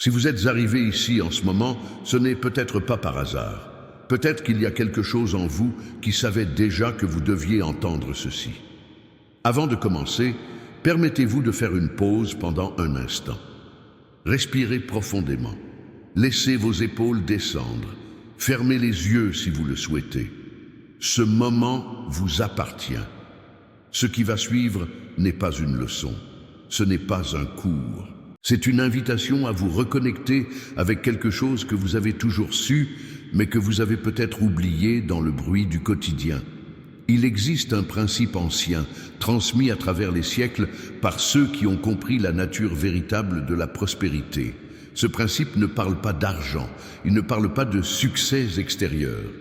Si vous êtes arrivé ici en ce moment, ce n'est peut-être pas par hasard. Peut-être qu'il y a quelque chose en vous qui savait déjà que vous deviez entendre ceci. Avant de commencer, permettez-vous de faire une pause pendant un instant. Respirez profondément. Laissez vos épaules descendre. Fermez les yeux si vous le souhaitez. Ce moment vous appartient. Ce qui va suivre n'est pas une leçon. Ce n'est pas un cours. C'est une invitation à vous reconnecter avec quelque chose que vous avez toujours su, mais que vous avez peut-être oublié dans le bruit du quotidien. Il existe un principe ancien, transmis à travers les siècles par ceux qui ont compris la nature véritable de la prospérité. Ce principe ne parle pas d'argent, il ne parle pas de succès extérieurs.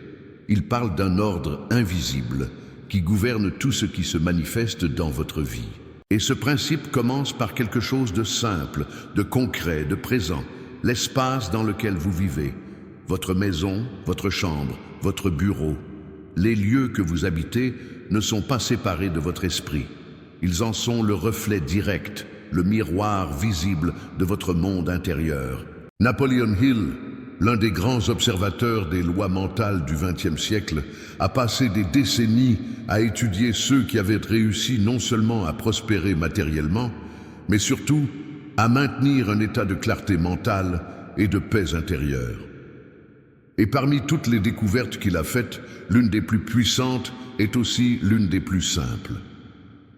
Il parle d'un ordre invisible qui gouverne tout ce qui se manifeste dans votre vie. Et ce principe commence par quelque chose de simple, de concret, de présent, l'espace dans lequel vous vivez, votre maison, votre chambre, votre bureau. Les lieux que vous habitez ne sont pas séparés de votre esprit. Ils en sont le reflet direct, le miroir visible de votre monde intérieur. Napoleon Hill, l'un des grands observateurs des lois mentales du XXe siècle, a passé des décennies à étudier ceux qui avaient réussi non seulement à prospérer matériellement, mais surtout à maintenir un état de clarté mentale et de paix intérieure. Et parmi toutes les découvertes qu'il a faites, l'une des plus puissantes est aussi l'une des plus simples.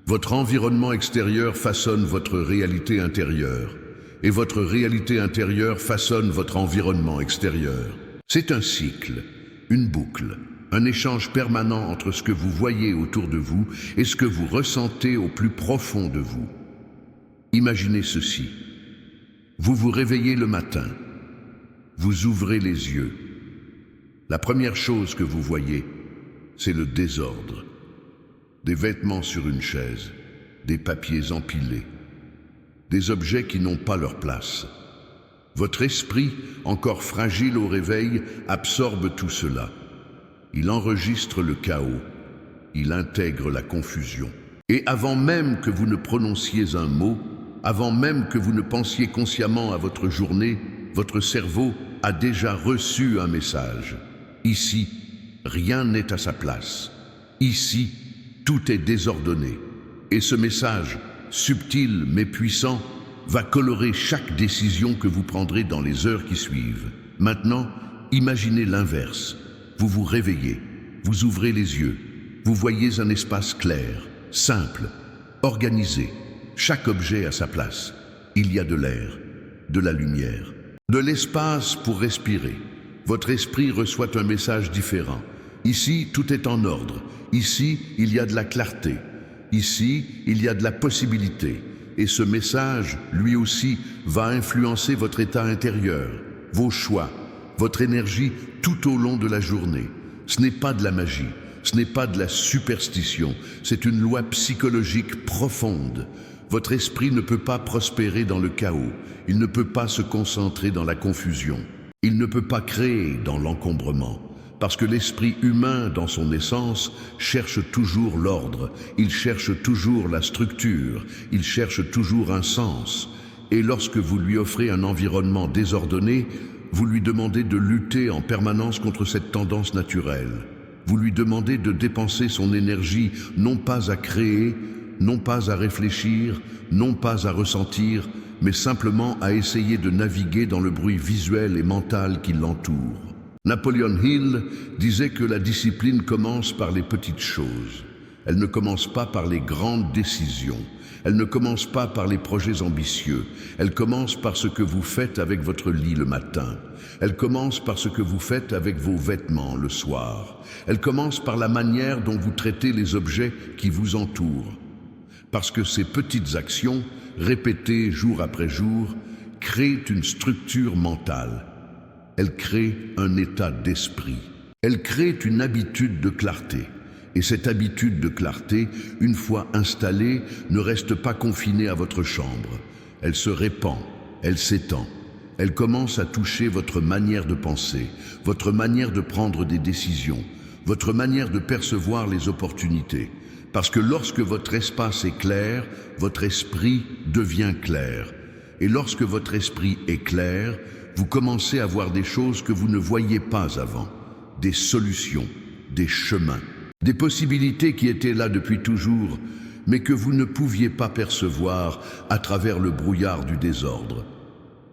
Votre environnement extérieur façonne votre réalité intérieure, et votre réalité intérieure façonne votre environnement extérieur. C'est un cycle, une boucle, un échange permanent entre ce que vous voyez autour de vous et ce que vous ressentez au plus profond de vous. Imaginez ceci. Vous vous réveillez le matin. Vous ouvrez les yeux. La première chose que vous voyez, c'est le désordre. Des vêtements sur une chaise, des papiers empilés, des objets qui n'ont pas leur place. Votre esprit, encore fragile au réveil, absorbe tout cela. Il enregistre le chaos, il intègre la confusion. Et avant même que vous ne prononciez un mot, avant même que vous ne pensiez consciemment à votre journée, votre cerveau a déjà reçu un message. Ici, rien n'est à sa place. Ici, tout est désordonné. Et ce message, subtil mais puissant, va colorer chaque décision que vous prendrez dans les heures qui suivent. Maintenant, imaginez l'inverse. Vous vous réveillez, vous ouvrez les yeux, vous voyez un espace clair, simple, organisé, chaque objet à sa place. Il y a de l'air, de la lumière, de l'espace pour respirer. Votre esprit reçoit un message différent. Ici, tout est en ordre. Ici, il y a de la clarté. Ici, il y a de la possibilité. Et ce message, lui aussi, va influencer votre état intérieur, vos choix, votre énergie tout au long de la journée. Ce n'est pas de la magie, ce n'est pas de la superstition, c'est une loi psychologique profonde. Votre esprit ne peut pas prospérer dans le chaos, il ne peut pas se concentrer dans la confusion, il ne peut pas créer dans l'encombrement. Parce que l'esprit humain, dans son essence, cherche toujours l'ordre, il cherche toujours la structure, il cherche toujours un sens. Et lorsque vous lui offrez un environnement désordonné, vous lui demandez de lutter en permanence contre cette tendance naturelle. Vous lui demandez de dépenser son énergie non pas à créer, non pas à réfléchir, non pas à ressentir, mais simplement à essayer de naviguer dans le bruit visuel et mental qui l'entoure. Napoleon Hill disait que la discipline commence par les petites choses. Elle ne commence pas par les grandes décisions. Elle ne commence pas par les projets ambitieux. Elle commence par ce que vous faites avec votre lit le matin. Elle commence par ce que vous faites avec vos vêtements le soir. Elle commence par la manière dont vous traitez les objets qui vous entourent. Parce que ces petites actions, répétées jour après jour, créent une structure mentale. Elle crée un état d'esprit. Elle crée une habitude de clarté. Et cette habitude de clarté, une fois installée, ne reste pas confinée à votre chambre. Elle se répand, elle s'étend. Elle commence à toucher votre manière de penser, votre manière de prendre des décisions, votre manière de percevoir les opportunités. Parce que lorsque votre espace est clair, votre esprit devient clair. Et lorsque votre esprit est clair, vous commencez à voir des choses que vous ne voyiez pas avant, des solutions, des chemins, des possibilités qui étaient là depuis toujours, mais que vous ne pouviez pas percevoir à travers le brouillard du désordre.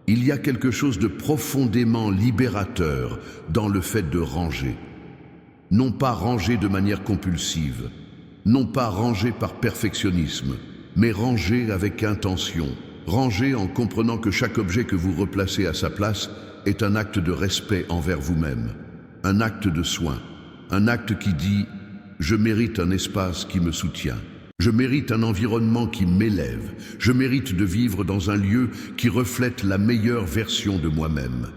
Il y a quelque chose de profondément libérateur dans le fait de ranger. Non pas ranger de manière compulsive, non pas ranger par perfectionnisme, mais ranger avec intention. Ranger en comprenant que chaque objet que vous replacez à sa place est un acte de respect envers vous-même, un acte de soin, un acte qui dit « je mérite un espace qui me soutient ». Je mérite un environnement qui m'élève. Je mérite de vivre dans un lieu qui reflète la meilleure version de moi-même.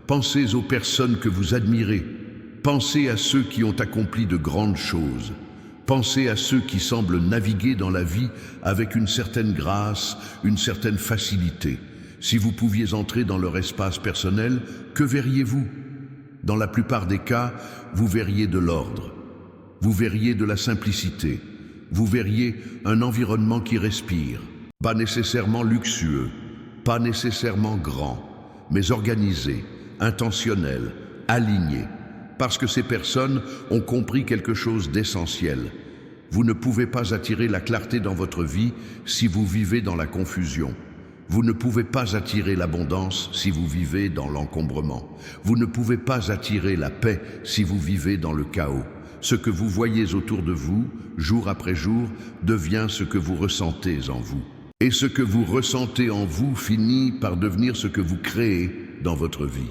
Pensez aux personnes que vous admirez. Pensez à ceux qui ont accompli de grandes choses. Pensez à ceux qui semblent naviguer dans la vie avec une certaine grâce, une certaine facilité. Si vous pouviez entrer dans leur espace personnel, que verriez-vous? Dans la plupart des cas, vous verriez de l'ordre. Vous verriez de la simplicité. Vous verriez un environnement qui respire, pas nécessairement luxueux, pas nécessairement grand, mais organisé, intentionnel, aligné, parce que ces personnes ont compris quelque chose d'essentiel. Vous ne pouvez pas attirer la clarté dans votre vie si vous vivez dans la confusion. Vous ne pouvez pas attirer l'abondance si vous vivez dans l'encombrement. Vous ne pouvez pas attirer la paix si vous vivez dans le chaos. Ce que vous voyez autour de vous, jour après jour, devient ce que vous ressentez en vous. Et ce que vous ressentez en vous finit par devenir ce que vous créez dans votre vie.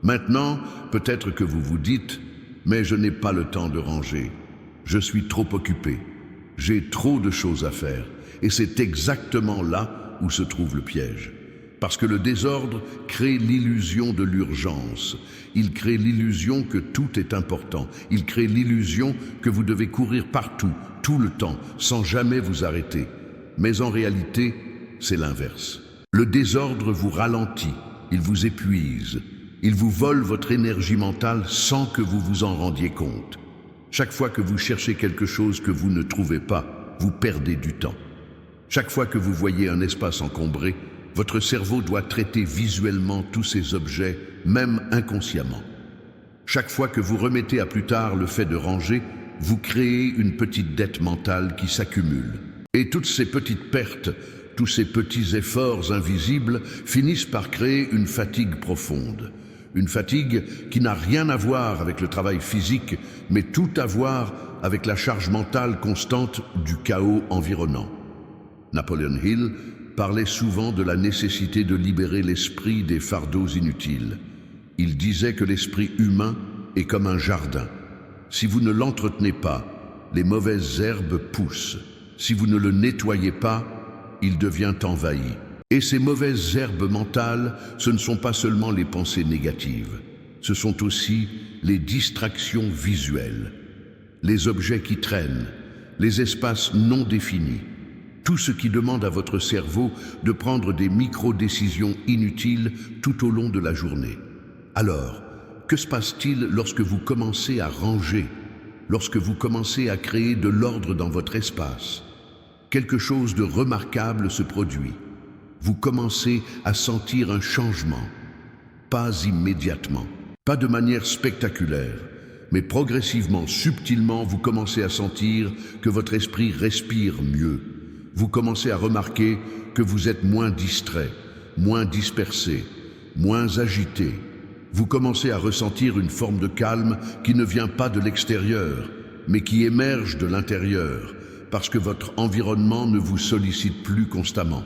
Maintenant, peut-être que vous vous dites « mais je n'ai pas le temps de ranger. Je suis trop occupé. J'ai trop de choses à faire. » Et c'est exactement là où se trouve le piège. Parce que le désordre crée l'illusion de l'urgence. Il crée l'illusion que tout est important. Il crée l'illusion que vous devez courir partout, tout le temps, sans jamais vous arrêter. Mais en réalité, c'est l'inverse. Le désordre vous ralentit, il vous épuise. Il vous vole votre énergie mentale sans que vous vous en rendiez compte. Chaque fois que vous cherchez quelque chose que vous ne trouvez pas, vous perdez du temps. Chaque fois que vous voyez un espace encombré, votre cerveau doit traiter visuellement tous ces objets, même inconsciemment. Chaque fois que vous remettez à plus tard le fait de ranger, vous créez une petite dette mentale qui s'accumule. Et toutes ces petites pertes, tous ces petits efforts invisibles finissent par créer une fatigue profonde. Une fatigue qui n'a rien à voir avec le travail physique, mais tout à voir avec la charge mentale constante du chaos environnant. Napoleon Hill parlait souvent de la nécessité de libérer l'esprit des fardeaux inutiles. Il disait que l'esprit humain est comme un jardin. Si vous ne l'entretenez pas, les mauvaises herbes poussent. Si vous ne le nettoyez pas, il devient envahi. Et ces mauvaises herbes mentales, ce ne sont pas seulement les pensées négatives. Ce sont aussi les distractions visuelles, les objets qui traînent, les espaces non définis. Tout ce qui demande à votre cerveau de prendre des micro-décisions inutiles tout au long de la journée. Alors, que se passe-t-il lorsque vous commencez à ranger, lorsque vous commencez à créer de l'ordre dans votre espace? Quelque chose de remarquable se produit. Vous commencez à sentir un changement. Pas immédiatement, pas de manière spectaculaire, mais progressivement, subtilement, vous commencez à sentir que votre esprit respire mieux. Vous commencez à remarquer que vous êtes moins distrait, moins dispersé, moins agité. Vous commencez à ressentir une forme de calme qui ne vient pas de l'extérieur, mais qui émerge de l'intérieur, parce que votre environnement ne vous sollicite plus constamment.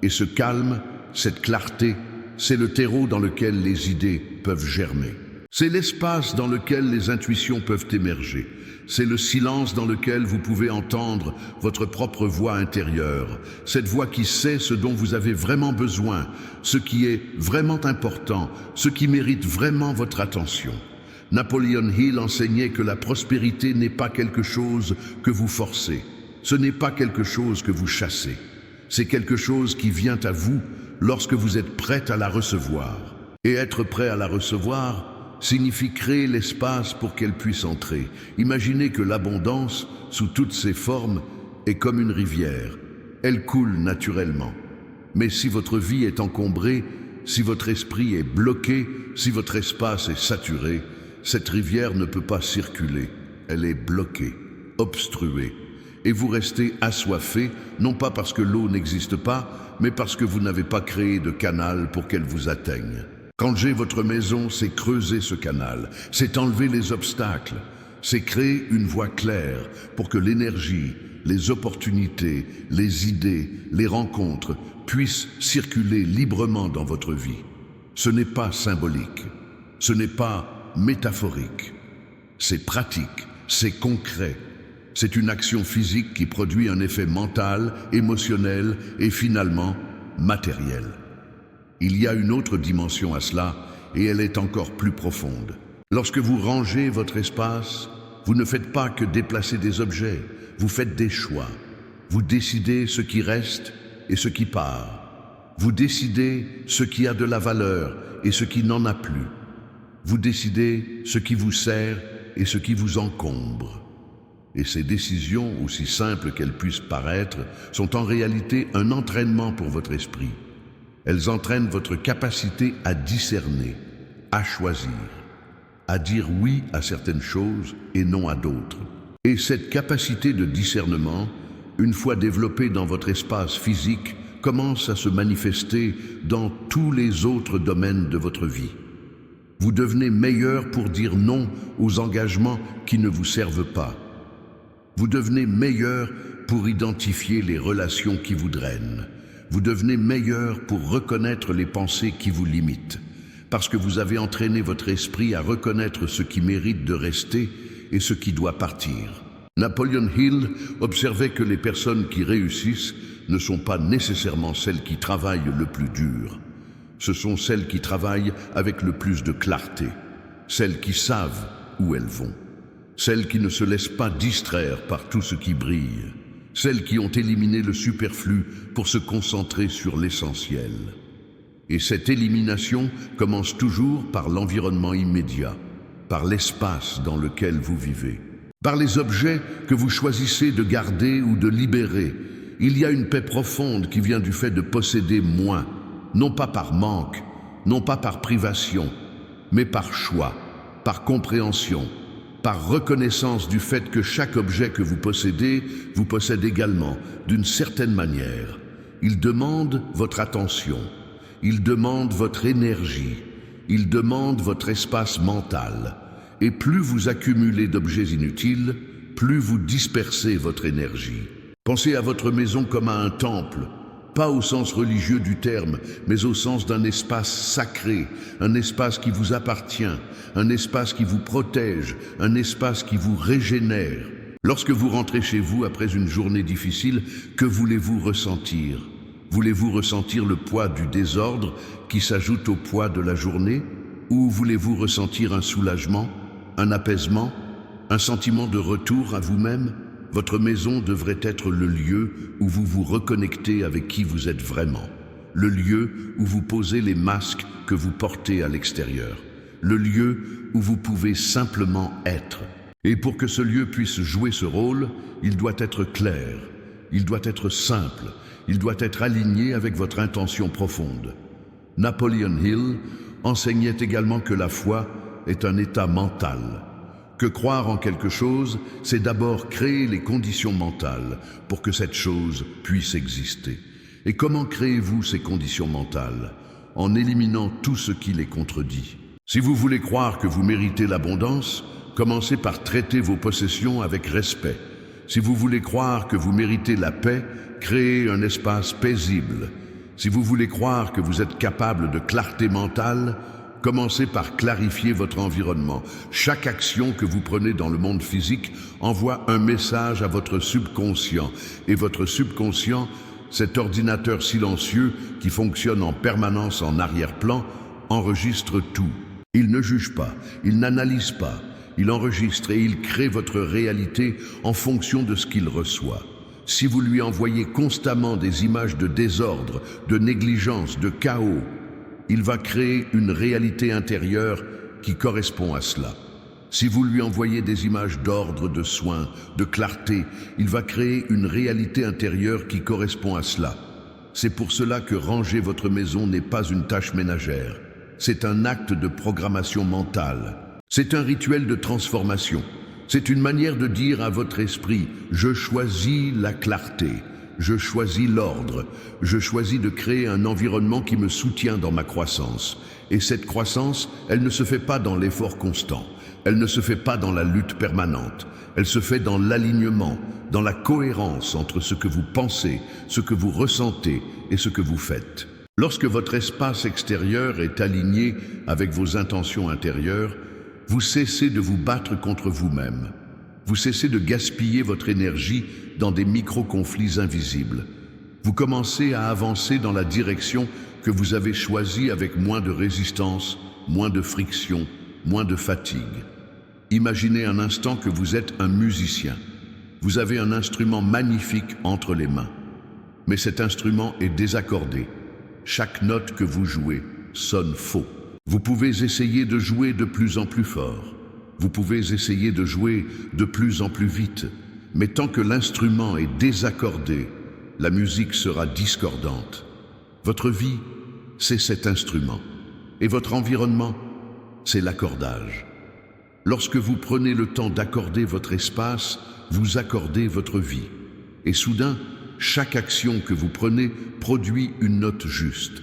Et ce calme, cette clarté, c'est le terreau dans lequel les idées peuvent germer. C'est l'espace dans lequel les intuitions peuvent émerger. C'est le silence dans lequel vous pouvez entendre votre propre voix intérieure, cette voix qui sait ce dont vous avez vraiment besoin, ce qui est vraiment important, ce qui mérite vraiment votre attention. Napoleon Hill enseignait que la prospérité n'est pas quelque chose que vous forcez, ce n'est pas quelque chose que vous chassez, c'est quelque chose qui vient à vous lorsque vous êtes prêt à la recevoir. Et être prêt à la recevoir signifie créer l'espace pour qu'elle puisse entrer. Imaginez que l'abondance, sous toutes ses formes, est comme une rivière. Elle coule naturellement. Mais si votre vie est encombrée, si votre esprit est bloqué, si votre espace est saturé, cette rivière ne peut pas circuler. Elle est bloquée, obstruée. Et vous restez assoiffé, non pas parce que l'eau n'existe pas, mais parce que vous n'avez pas créé de canal pour qu'elle vous atteigne. Ranger votre maison, c'est creuser ce canal, c'est enlever les obstacles, c'est créer une voie claire pour que l'énergie, les opportunités, les idées, les rencontres puissent circuler librement dans votre vie. Ce n'est pas symbolique, ce n'est pas métaphorique, c'est pratique, c'est concret. C'est une action physique qui produit un effet mental, émotionnel et finalement matériel. Il y a une autre dimension à cela et elle est encore plus profonde. Lorsque vous rangez votre espace, vous ne faites pas que déplacer des objets, vous faites des choix. Vous décidez ce qui reste et ce qui part. Vous décidez ce qui a de la valeur et ce qui n'en a plus. Vous décidez ce qui vous sert et ce qui vous encombre. Et ces décisions, aussi simples qu'elles puissent paraître, sont en réalité un entraînement pour votre esprit. Elles entraînent votre capacité à discerner, à choisir, à dire oui à certaines choses et non à d'autres. Et cette capacité de discernement, une fois développée dans votre espace physique, commence à se manifester dans tous les autres domaines de votre vie. Vous devenez meilleur pour dire non aux engagements qui ne vous servent pas. Vous devenez meilleur pour identifier les relations qui vous drainent. Vous devenez meilleur pour reconnaître les pensées qui vous limitent, parce que vous avez entraîné votre esprit à reconnaître ce qui mérite de rester et ce qui doit partir. Napoleon Hill observait que les personnes qui réussissent ne sont pas nécessairement celles qui travaillent le plus dur. Ce sont celles qui travaillent avec le plus de clarté, celles qui savent où elles vont. Celles qui ne se laissent pas distraire par tout ce qui brille, celles qui ont éliminé le superflu pour se concentrer sur l'essentiel. Et cette élimination commence toujours par l'environnement immédiat, par l'espace dans lequel vous vivez, par les objets que vous choisissez de garder ou de libérer. Il y a une paix profonde qui vient du fait de posséder moins, non pas par manque, non pas par privation, mais par choix, par compréhension, par reconnaissance du fait que chaque objet que vous possède également, d'une certaine manière. Il demande votre attention, il demande votre énergie, il demande votre espace mental. Et plus vous accumulez d'objets inutiles, plus vous dispersez votre énergie. Pensez à votre maison comme à un temple, pas au sens religieux du terme, mais au sens d'un espace sacré, un espace qui vous appartient, un espace qui vous protège, un espace qui vous régénère. Lorsque vous rentrez chez vous après une journée difficile, que voulez-vous ressentir? Voulez-vous ressentir le poids du désordre qui s'ajoute au poids de la journée? Ou voulez-vous ressentir un soulagement, un apaisement, un sentiment de retour à vous-même? Votre maison devrait être le lieu où vous vous reconnectez avec qui vous êtes vraiment, le lieu où vous posez les masques que vous portez à l'extérieur, le lieu où vous pouvez simplement être. Et pour que ce lieu puisse jouer ce rôle, il doit être clair, il doit être simple, il doit être aligné avec votre intention profonde. Napoleon Hill enseignait également que la foi est un état mental, que croire en quelque chose, c'est d'abord créer les conditions mentales pour que cette chose puisse exister. Et comment créez-vous ces conditions mentales? En éliminant tout ce qui les contredit. Si vous voulez croire que vous méritez l'abondance, commencez par traiter vos possessions avec respect. Si vous voulez croire que vous méritez la paix, créez un espace paisible. Si vous voulez croire que vous êtes capable de clarté mentale, commencez par clarifier votre environnement. Chaque action que vous prenez dans le monde physique envoie un message à votre subconscient. Et votre subconscient, cet ordinateur silencieux qui fonctionne en permanence en arrière-plan, enregistre tout. Il ne juge pas, il n'analyse pas, il enregistre et il crée votre réalité en fonction de ce qu'il reçoit. Si vous lui envoyez constamment des images de désordre, de négligence, de chaos, il va créer une réalité intérieure qui correspond à cela. Si vous lui envoyez des images d'ordre, de soin, de clarté, il va créer une réalité intérieure qui correspond à cela. C'est pour cela que ranger votre maison n'est pas une tâche ménagère. C'est un acte de programmation mentale. C'est un rituel de transformation. C'est une manière de dire à votre esprit, je choisis la clarté, je choisis l'ordre, je choisis de créer un environnement qui me soutient dans ma croissance. Et cette croissance, elle ne se fait pas dans l'effort constant, elle ne se fait pas dans la lutte permanente, elle se fait dans l'alignement, dans la cohérence entre ce que vous pensez, ce que vous ressentez et ce que vous faites. Lorsque votre espace extérieur est aligné avec vos intentions intérieures, vous cessez de vous battre contre vous-même. Vous cessez de gaspiller votre énergie dans des micro-conflits invisibles. Vous commencez à avancer dans la direction que vous avez choisie avec moins de résistance, moins de friction, moins de fatigue. Imaginez un instant que vous êtes un musicien. Vous avez un instrument magnifique entre les mains. Mais cet instrument est désaccordé. Chaque note que vous jouez sonne faux. Vous pouvez essayer de jouer de plus en plus fort. Vous pouvez essayer de jouer de plus en plus vite. Mais tant que l'instrument est désaccordé, la musique sera discordante. Votre vie, c'est cet instrument. Et votre environnement, c'est l'accordage. Lorsque vous prenez le temps d'accorder votre espace, vous accordez votre vie. Et soudain, chaque action que vous prenez produit une note juste,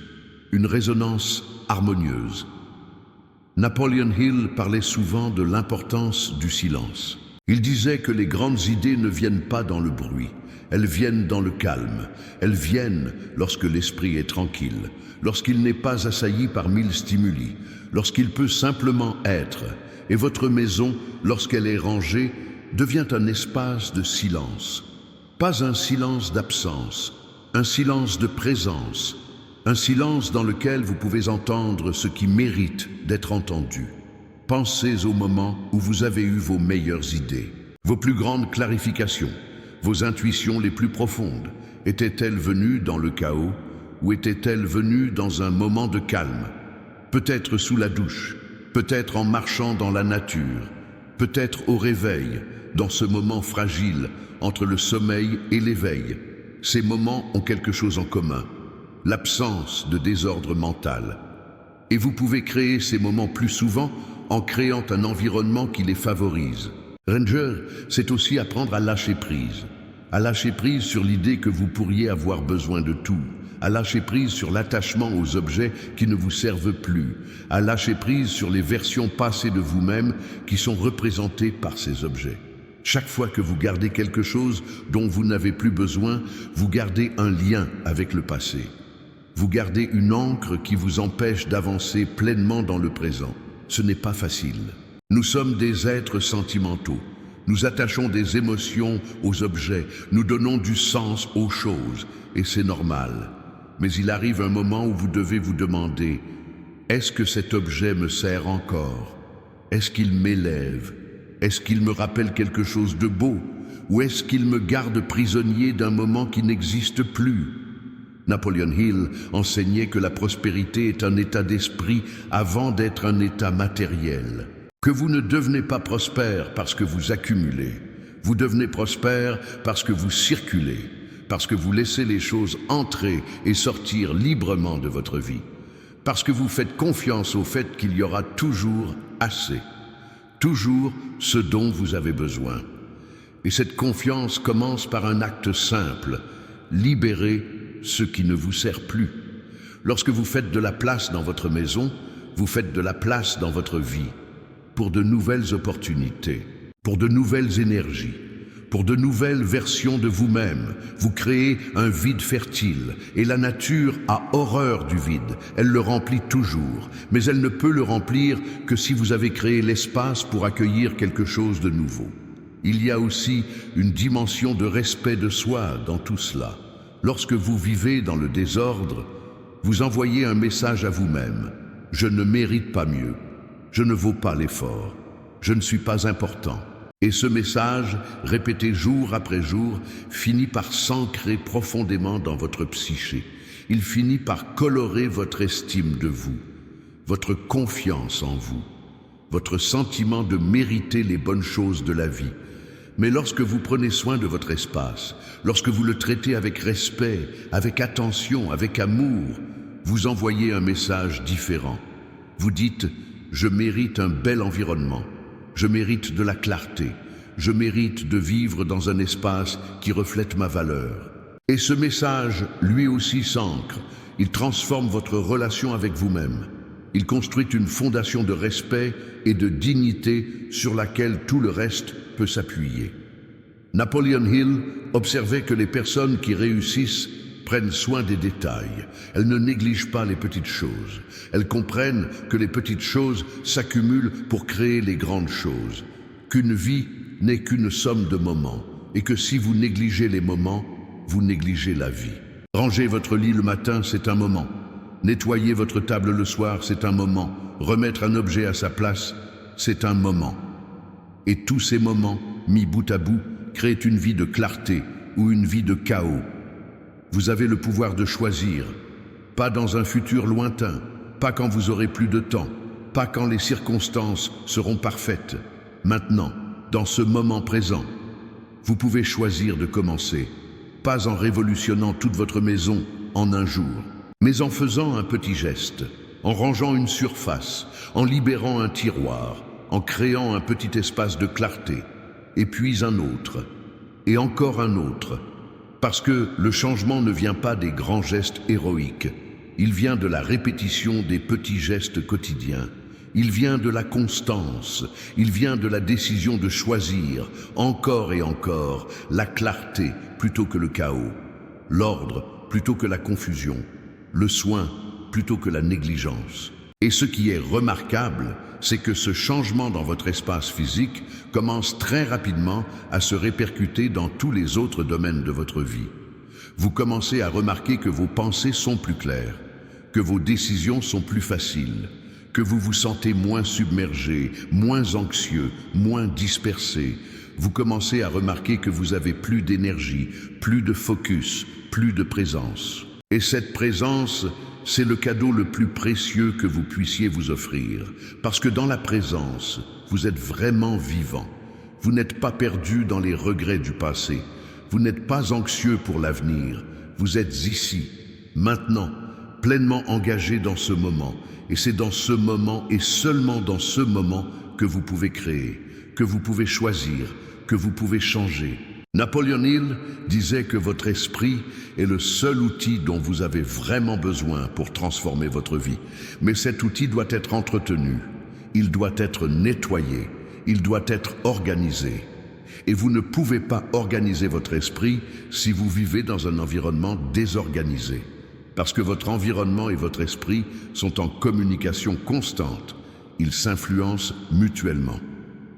une résonance harmonieuse. Napoleon Hill parlait souvent de l'importance du silence. Il disait que les grandes idées ne viennent pas dans le bruit, elles viennent dans le calme, elles viennent lorsque l'esprit est tranquille, lorsqu'il n'est pas assailli par 1000 stimuli, lorsqu'il peut simplement être. Et votre maison, lorsqu'elle est rangée, devient un espace de silence. Pas un silence d'absence, un silence de présence, un silence dans lequel vous pouvez entendre ce qui mérite d'être entendu. Pensez au moment où vous avez eu vos meilleures idées, vos plus grandes clarifications, vos intuitions les plus profondes. Étaient-elles venues dans le chaos ou étaient-elles venues dans un moment de calme? Peut-être sous la douche, peut-être en marchant dans la nature, peut-être au réveil, dans ce moment fragile entre le sommeil et l'éveil. Ces moments ont quelque chose en commun, l'absence de désordre mental. Et vous pouvez créer ces moments plus souvent en créant un environnement qui les favorise. Ranger, c'est aussi apprendre à lâcher prise sur l'idée que vous pourriez avoir besoin de tout, à lâcher prise sur l'attachement aux objets qui ne vous servent plus, à lâcher prise sur les versions passées de vous-même qui sont représentées par ces objets. Chaque fois que vous gardez quelque chose dont vous n'avez plus besoin, vous gardez un lien avec le passé. Vous gardez une ancre qui vous empêche d'avancer pleinement dans le présent. Ce n'est pas facile. Nous sommes des êtres sentimentaux. Nous attachons des émotions aux objets, nous donnons du sens aux choses, et c'est normal. Mais il arrive un moment où vous devez vous demander, est-ce que cet objet me sert encore? Est-ce qu'il m'élève? Est-ce qu'il me rappelle quelque chose de beau? Ou est-ce qu'il me garde prisonnier d'un moment qui n'existe plus? Napoleon Hill enseignait que la prospérité est un état d'esprit avant d'être un état matériel. Que vous ne devenez pas prospère parce que vous accumulez. Vous devenez prospère parce que vous circulez, parce que vous laissez les choses entrer et sortir librement de votre vie, parce que vous faites confiance au fait qu'il y aura toujours assez, toujours ce dont vous avez besoin. Et cette confiance commence par un acte simple, libérer ce qui ne vous sert plus. Lorsque vous faites de la place dans votre maison, vous faites de la place dans votre vie, pour de nouvelles opportunités, pour de nouvelles énergies, pour de nouvelles versions de vous-même. Vous créez un vide fertile, et la nature a horreur du vide. Elle le remplit toujours, mais elle ne peut le remplir que si vous avez créé l'espace pour accueillir quelque chose de nouveau. Il y a aussi une dimension de respect de soi dans tout cela. Lorsque vous vivez dans le désordre, vous envoyez un message à vous-même. Je ne mérite pas mieux. Je ne vaux pas l'effort. Je ne suis pas important. Et ce message, répété jour après jour, finit par s'ancrer profondément dans votre psyché. Il finit par colorer votre estime de vous, votre confiance en vous, votre sentiment de mériter les bonnes choses de la vie. Mais lorsque vous prenez soin de votre espace, lorsque vous le traitez avec respect, avec attention, avec amour, vous envoyez un message différent. Vous dites « Je mérite un bel environnement, je mérite de la clarté, je mérite de vivre dans un espace qui reflète ma valeur. » Et ce message, lui aussi, s'ancre. Il transforme votre relation avec vous-même. Il construit une fondation de respect et de dignité sur laquelle tout le reste peut s'appuyer. Napoleon Hill observait que les personnes qui réussissent prennent soin des détails. Elles ne négligent pas les petites choses. Elles comprennent que les petites choses s'accumulent pour créer les grandes choses. Qu'une vie n'est qu'une somme de moments et que si vous négligez les moments, vous négligez la vie. Ranger votre lit le matin, c'est un moment. Nettoyer votre table le soir, c'est un moment. Remettre un objet à sa place, c'est un moment. Et tous ces moments, mis bout à bout, créent une vie de clarté ou une vie de chaos. Vous avez le pouvoir de choisir, pas dans un futur lointain, pas quand vous aurez plus de temps, pas quand les circonstances seront parfaites. Maintenant, dans ce moment présent, vous pouvez choisir de commencer, pas en révolutionnant toute votre maison en un jour, mais en faisant un petit geste, en rangeant une surface, en libérant un tiroir, en créant un petit espace de clarté, et puis un autre, et encore un autre. Parce que le changement ne vient pas des grands gestes héroïques, il vient de la répétition des petits gestes quotidiens. Il vient de la constance, il vient de la décision de choisir, encore et encore, la clarté plutôt que le chaos, l'ordre plutôt que la confusion, le soin plutôt que la négligence. Et ce qui est remarquable, c'est que ce changement dans votre espace physique commence très rapidement à se répercuter dans tous les autres domaines de votre vie. Vous commencez à remarquer que vos pensées sont plus claires, que vos décisions sont plus faciles, que vous vous sentez moins submergé, moins anxieux, moins dispersé. Vous commencez à remarquer que vous avez plus d'énergie, plus de focus, plus de présence. Et cette présence, c'est le cadeau le plus précieux que vous puissiez vous offrir. Parce que dans la présence, vous êtes vraiment vivant. Vous n'êtes pas perdu dans les regrets du passé. Vous n'êtes pas anxieux pour l'avenir. Vous êtes ici, maintenant, pleinement engagé dans ce moment. Et c'est dans ce moment et seulement dans ce moment que vous pouvez créer, que vous pouvez choisir, que vous pouvez changer. Napoleon Hill disait que votre esprit est le seul outil dont vous avez vraiment besoin pour transformer votre vie. Mais cet outil doit être entretenu, il doit être nettoyé, il doit être organisé. Et vous ne pouvez pas organiser votre esprit si vous vivez dans un environnement désorganisé. Parce que votre environnement et votre esprit sont en communication constante. Ils s'influencent mutuellement.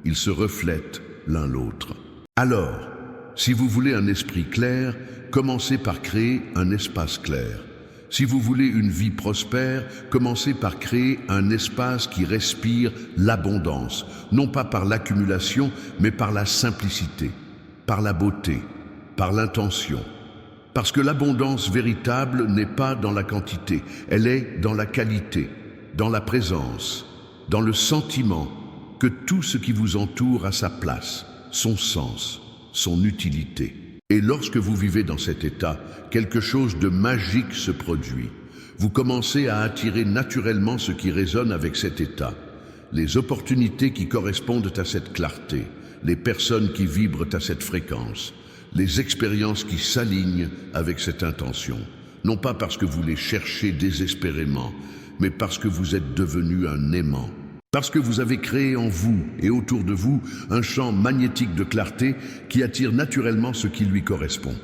Ils se reflètent l'un l'autre. Alors, si vous voulez un esprit clair, commencez par créer un espace clair. Si vous voulez une vie prospère, commencez par créer un espace qui respire l'abondance, non pas par l'accumulation, mais par la simplicité, par la beauté, par l'intention. Parce que l'abondance véritable n'est pas dans la quantité, elle est dans la qualité, dans la présence, dans le sentiment que tout ce qui vous entoure a sa place, son sens, son utilité. Et lorsque vous vivez dans cet état, quelque chose de magique se produit. Vous commencez à attirer naturellement ce qui résonne avec cet état, les opportunités qui correspondent à cette clarté, les personnes qui vibrent à cette fréquence, les expériences qui s'alignent avec cette intention, non pas parce que vous les cherchez désespérément, mais parce que vous êtes devenu un aimant. Parce que vous avez créé en vous et autour de vous un champ magnétique de clarté qui attire naturellement ce qui lui correspond.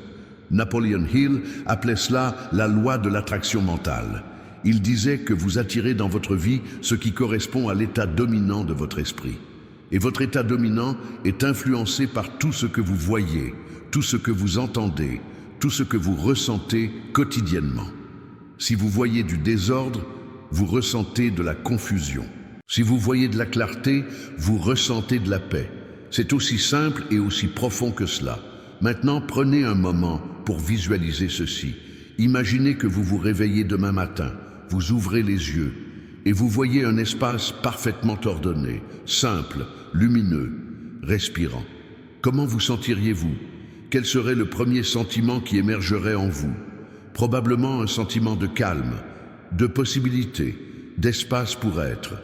Napoleon Hill appelait cela la loi de l'attraction mentale. Il disait que vous attirez dans votre vie ce qui correspond à l'état dominant de votre esprit. Et votre état dominant est influencé par tout ce que vous voyez, tout ce que vous entendez, tout ce que vous ressentez quotidiennement. Si vous voyez du désordre, vous ressentez de la confusion. Si vous voyez de la clarté, vous ressentez de la paix. C'est aussi simple et aussi profond que cela. Maintenant, prenez un moment pour visualiser ceci. Imaginez que vous vous réveillez demain matin, vous ouvrez les yeux et vous voyez un espace parfaitement ordonné, simple, lumineux, respirant. comment vous sentiriez-vous? Quel serait le premier sentiment qui émergerait en vous? Probablement un sentiment de calme, de possibilité, d'espace pour être.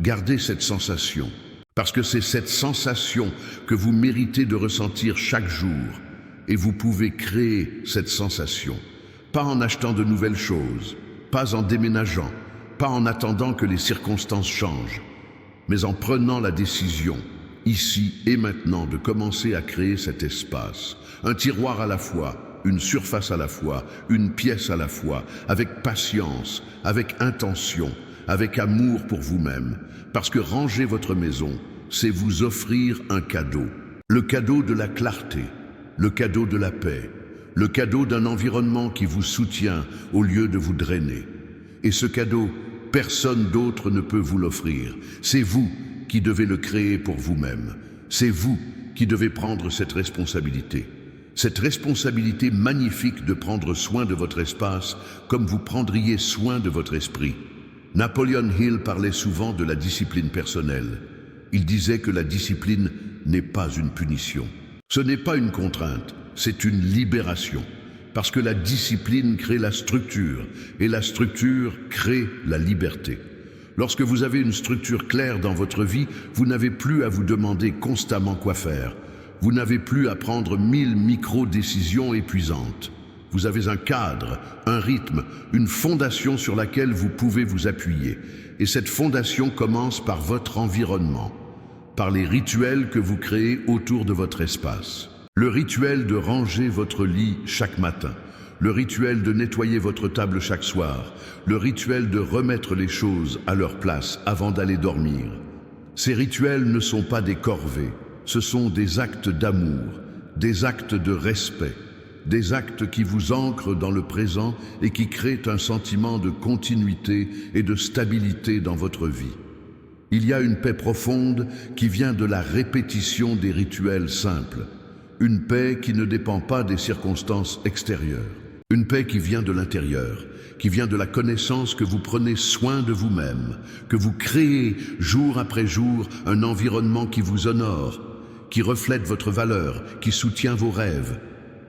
Gardez cette sensation, parce que c'est cette sensation que vous méritez de ressentir chaque jour. Et vous pouvez créer cette sensation, pas en achetant de nouvelles choses, pas en déménageant, pas en attendant que les circonstances changent, mais en prenant la décision, ici et maintenant, de commencer à créer cet espace, un tiroir à la fois, une surface à la fois, une pièce à la fois, avec patience, avec intention, avec amour pour vous-même, parce que ranger votre maison, c'est vous offrir un cadeau, le cadeau de la clarté, le cadeau de la paix, le cadeau d'un environnement qui vous soutient au lieu de vous drainer. Et ce cadeau, personne d'autre ne peut vous l'offrir. C'est vous qui devez le créer pour vous-même. C'est vous qui devez prendre cette responsabilité. Cette responsabilité magnifique de prendre soin de votre espace comme vous prendriez soin de votre esprit. Napoleon Hill parlait souvent de la discipline personnelle. Il disait que la discipline n'est pas une punition. Ce n'est pas une contrainte, c'est une libération. Parce que la discipline crée la structure, et la structure crée la liberté. Lorsque vous avez une structure claire dans votre vie, vous n'avez plus à vous demander constamment quoi faire. Vous n'avez plus à prendre 1000 micro-décisions épuisantes. Vous avez un cadre, un rythme, une fondation sur laquelle vous pouvez vous appuyer. Et cette fondation commence par votre environnement, par les rituels que vous créez autour de votre espace. Le rituel de ranger votre lit chaque matin, le rituel de nettoyer votre table chaque soir, le rituel de remettre les choses à leur place avant d'aller dormir. Ces rituels ne sont pas des corvées, ce sont des actes d'amour, des actes de respect, des actes qui vous ancrent dans le présent et qui créent un sentiment de continuité et de stabilité dans votre vie. Il y a une paix profonde qui vient de la répétition des rituels simples. Une paix qui ne dépend pas des circonstances extérieures. Une paix qui vient de l'intérieur, qui vient de la connaissance que vous prenez soin de vous-même, que vous créez jour après jour un environnement qui vous honore, qui reflète votre valeur, qui soutient vos rêves.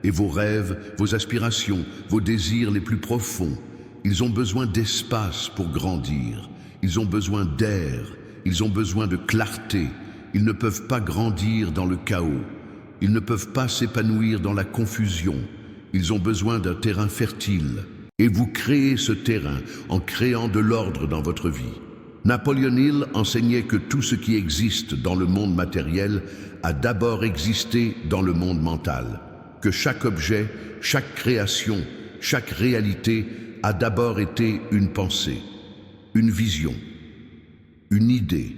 Et vos rêves, vos aspirations, vos désirs les plus profonds, ils ont besoin d'espace pour grandir. Ils ont besoin d'air. Ils ont besoin de clarté. Ils ne peuvent pas grandir dans le chaos. Ils ne peuvent pas s'épanouir dans la confusion. Ils ont besoin d'un terrain fertile. Et vous créez ce terrain en créant de l'ordre dans votre vie. Napoleon Hill enseignait que tout ce qui existe dans le monde matériel a d'abord existé dans le monde mental. Que chaque objet, chaque création, chaque réalité a d'abord été une pensée, une vision, une idée.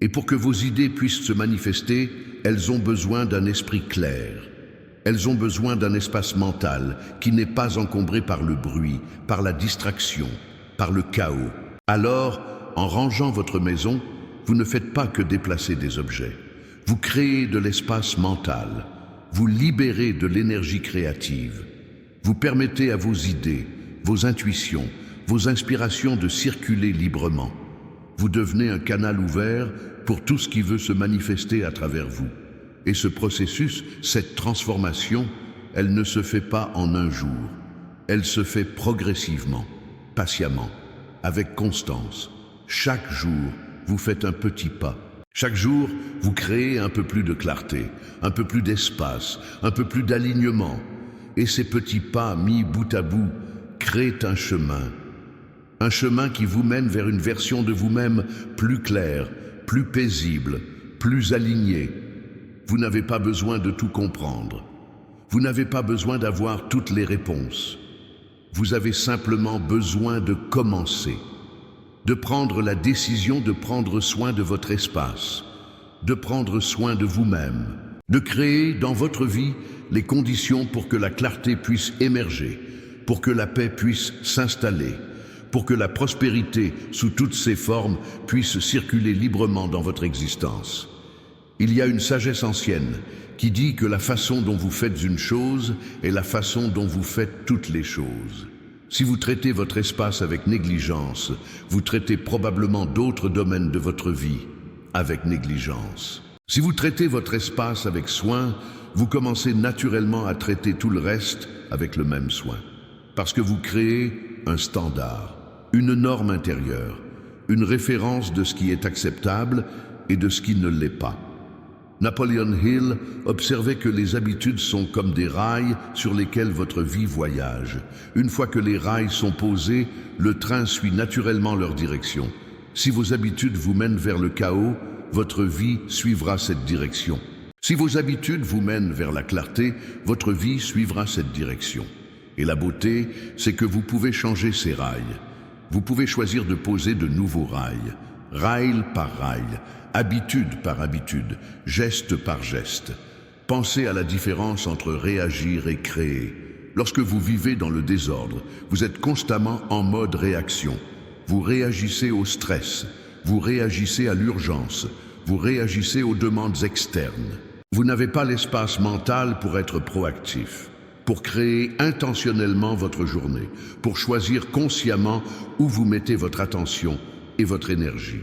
Et pour que vos idées puissent se manifester, elles ont besoin d'un esprit clair. Elles ont besoin d'un espace mental qui n'est pas encombré par le bruit, par la distraction, par le chaos. Alors, en rangeant votre maison, vous ne faites pas que déplacer des objets. Vous créez de l'espace mental. Vous libérez de l'énergie créative. Vous permettez à vos idées, vos intuitions, vos inspirations de circuler librement. Vous devenez un canal ouvert pour tout ce qui veut se manifester à travers vous. Et ce processus, cette transformation, elle ne se fait pas en un jour. Elle se fait progressivement, patiemment, avec constance. Chaque jour, vous faites un petit pas. Chaque jour, vous créez un peu plus de clarté, un peu plus d'espace, un peu plus d'alignement. Et ces petits pas mis bout à bout créent un chemin qui vous mène vers une version de vous-même plus claire, plus paisible, plus alignée. Vous n'avez pas besoin de tout comprendre. Vous n'avez pas besoin d'avoir toutes les réponses. Vous avez simplement besoin de commencer, de prendre la décision de prendre soin de votre espace, de prendre soin de vous-même, de créer dans votre vie les conditions pour que la clarté puisse émerger, pour que la paix puisse s'installer, pour que la prospérité, sous toutes ses formes, puisse circuler librement dans votre existence. Il y a une sagesse ancienne qui dit que la façon dont vous faites une chose est la façon dont vous faites toutes les choses. Si vous traitez votre espace avec négligence, vous traitez probablement d'autres domaines de votre vie avec négligence. Si vous traitez votre espace avec soin, vous commencez naturellement à traiter tout le reste avec le même soin. Parce que vous créez un standard, une norme intérieure, une référence de ce qui est acceptable et de ce qui ne l'est pas. Napoleon Hill observait que les habitudes sont comme des rails sur lesquels votre vie voyage. Une fois que les rails sont posés, le train suit naturellement leur direction. Si vos habitudes vous mènent vers le chaos, votre vie suivra cette direction. Si vos habitudes vous mènent vers la clarté, votre vie suivra cette direction. Et la beauté, c'est que vous pouvez changer ces rails. Vous pouvez choisir de poser de nouveaux rails, rail par rail, habitude par habitude, geste par geste. Pensez à la différence entre réagir et créer. Lorsque vous vivez dans le désordre, vous êtes constamment en mode réaction. Vous réagissez au stress, vous réagissez à l'urgence, vous réagissez aux demandes externes. Vous n'avez pas l'espace mental pour être proactif, pour créer intentionnellement votre journée, pour choisir consciemment où vous mettez votre attention et votre énergie.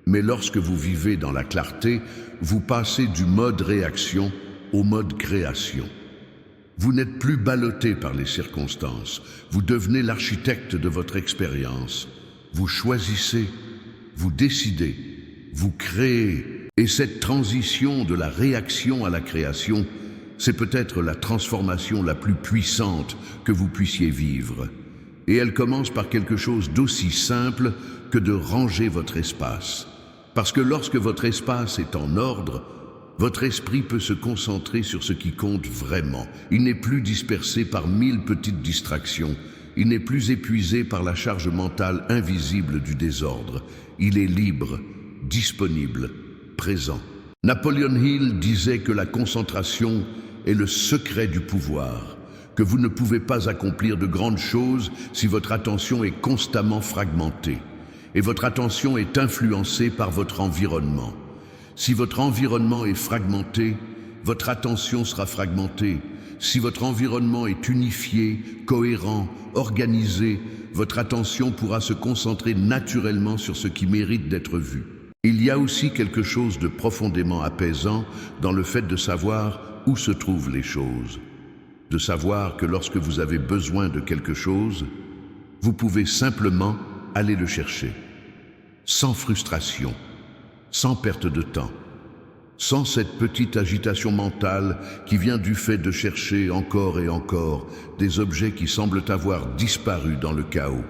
Mais lorsque vous vivez dans la clarté, vous passez du mode réaction au mode création. Vous n'êtes plus ballotté par les circonstances, vous devenez l'architecte de votre expérience. Vous choisissez, vous décidez, vous créez. Et cette transition de la réaction à la création, c'est peut-être la transformation la plus puissante que vous puissiez vivre. Et elle commence par quelque chose d'aussi simple que de ranger votre espace. Parce que lorsque votre espace est en ordre, votre esprit peut se concentrer sur ce qui compte vraiment. Il n'est plus dispersé par 1000 petites distractions. Il n'est plus épuisé par la charge mentale invisible du désordre. Il est libre, disponible, présent. Napoleon Hill disait que la concentration est le secret du pouvoir, que vous ne pouvez pas accomplir de grandes choses si votre attention est constamment fragmentée. Et votre attention est influencée par votre environnement. Si votre environnement est fragmenté, votre attention sera fragmentée. Si votre environnement est unifié, cohérent, organisé, votre attention pourra se concentrer naturellement sur ce qui mérite d'être vu. Il y a aussi quelque chose de profondément apaisant dans le fait de savoir où se trouvent les choses. De savoir que lorsque vous avez besoin de quelque chose, vous pouvez simplement aller le chercher, sans frustration, sans perte de temps, sans cette petite agitation mentale qui vient du fait de chercher encore et encore des objets qui semblent avoir disparu dans le chaos.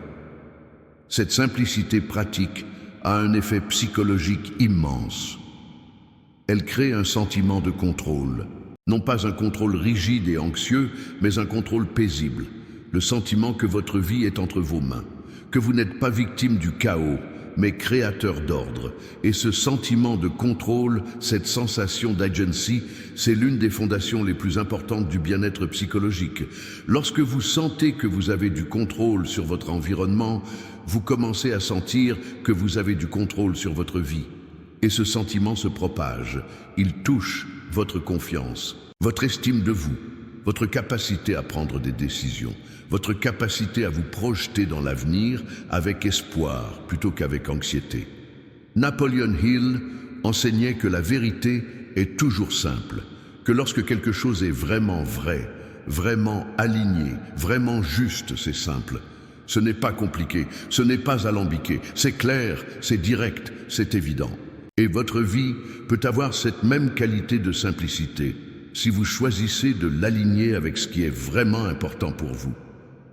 Cette simplicité pratique a un effet psychologique immense. Elle crée un sentiment de contrôle, non pas un contrôle rigide et anxieux, mais un contrôle paisible, le sentiment que votre vie est entre vos mains, que vous n'êtes pas victime du chaos, mais créateur d'ordre. Et ce sentiment de contrôle, cette sensation d'agency, c'est l'une des fondations les plus importantes du bien-être psychologique. Lorsque vous sentez que vous avez du contrôle sur votre environnement, vous commencez à sentir que vous avez du contrôle sur votre vie. Et ce sentiment se propage. Il touche votre confiance, votre estime de vous, votre capacité à prendre des décisions, votre capacité à vous projeter dans l'avenir avec espoir plutôt qu'avec anxiété. Napoleon Hill enseignait que la vérité est toujours simple, que lorsque quelque chose est vraiment vrai, vraiment aligné, vraiment juste, c'est simple. Ce n'est pas compliqué, ce n'est pas alambiqué, c'est clair, c'est direct, c'est évident. Et votre vie peut avoir cette même qualité de simplicité si vous choisissez de l'aligner avec ce qui est vraiment important pour vous.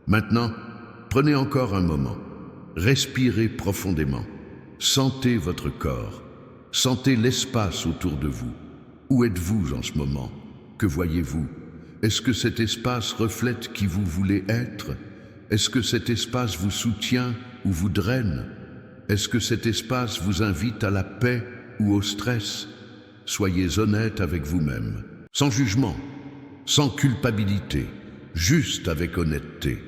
Maintenant, prenez encore un moment. Respirez profondément. Sentez votre corps. Sentez l'espace autour de vous. Où êtes-vous en ce moment? Que voyez-vous? Est-ce que cet espace reflète qui vous voulez être? Est-ce que cet espace vous soutient ou vous draine? Est-ce que cet espace vous invite à la paix ou au stress? Soyez honnête avec vous-même, sans jugement, sans culpabilité, juste avec honnêteté.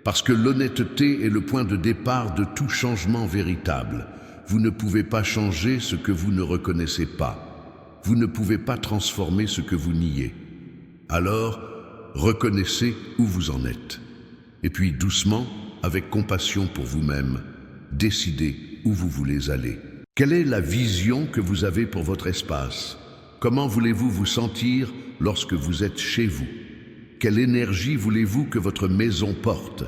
Parce que l'honnêteté est le point de départ de tout changement véritable. Vous ne pouvez pas changer ce que vous ne reconnaissez pas. Vous ne pouvez pas transformer ce que vous niez. Alors, reconnaissez où vous en êtes. Et puis doucement, avec compassion pour vous-même, décidez où vous voulez aller. Quelle est la vision que vous avez pour votre espace? Comment voulez-vous vous sentir lorsque vous êtes chez vous? Quelle énergie voulez-vous que votre maison porte?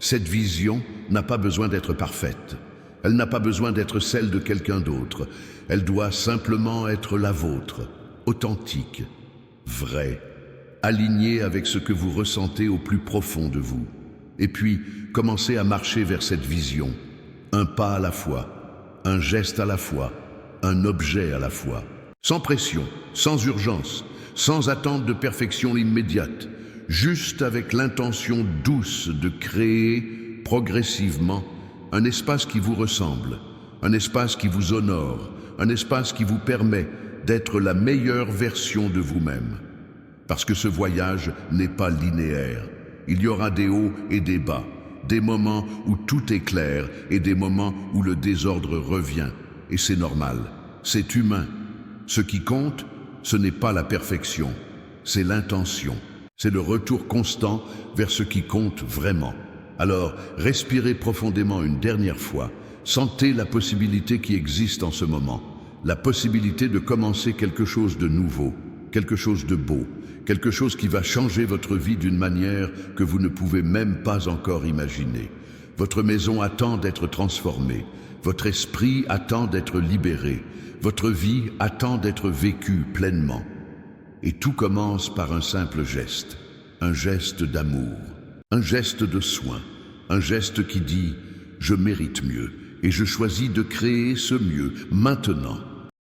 Cette vision n'a pas besoin d'être parfaite. Elle n'a pas besoin d'être celle de quelqu'un d'autre. Elle doit simplement être la vôtre, authentique, vraie, alignée avec ce que vous ressentez au plus profond de vous. Et puis, commencez à marcher vers cette vision, un pas à la fois, un geste à la fois, un objet à la fois. Sans pression, sans urgence, sans attente de perfection immédiate, juste avec l'intention douce de créer progressivement un espace qui vous ressemble, un espace qui vous honore, un espace qui vous permet d'être la meilleure version de vous-même. Parce que ce voyage n'est pas linéaire. Il y aura des hauts et des bas, des moments où tout est clair et des moments où le désordre revient. Et c'est normal, c'est humain. Ce qui compte, ce n'est pas la perfection, c'est l'intention. C'est le retour constant vers ce qui compte vraiment. Alors, respirez profondément une dernière fois. Sentez la possibilité qui existe en ce moment. La possibilité de commencer quelque chose de nouveau, quelque chose de beau, quelque chose qui va changer votre vie d'une manière que vous ne pouvez même pas encore imaginer. Votre maison attend d'être transformée. Votre esprit attend d'être libéré. Votre vie attend d'être vécue pleinement. Et tout commence par un simple geste, un geste d'amour, un geste de soin, un geste qui dit « je mérite mieux » et je choisis de créer ce mieux maintenant.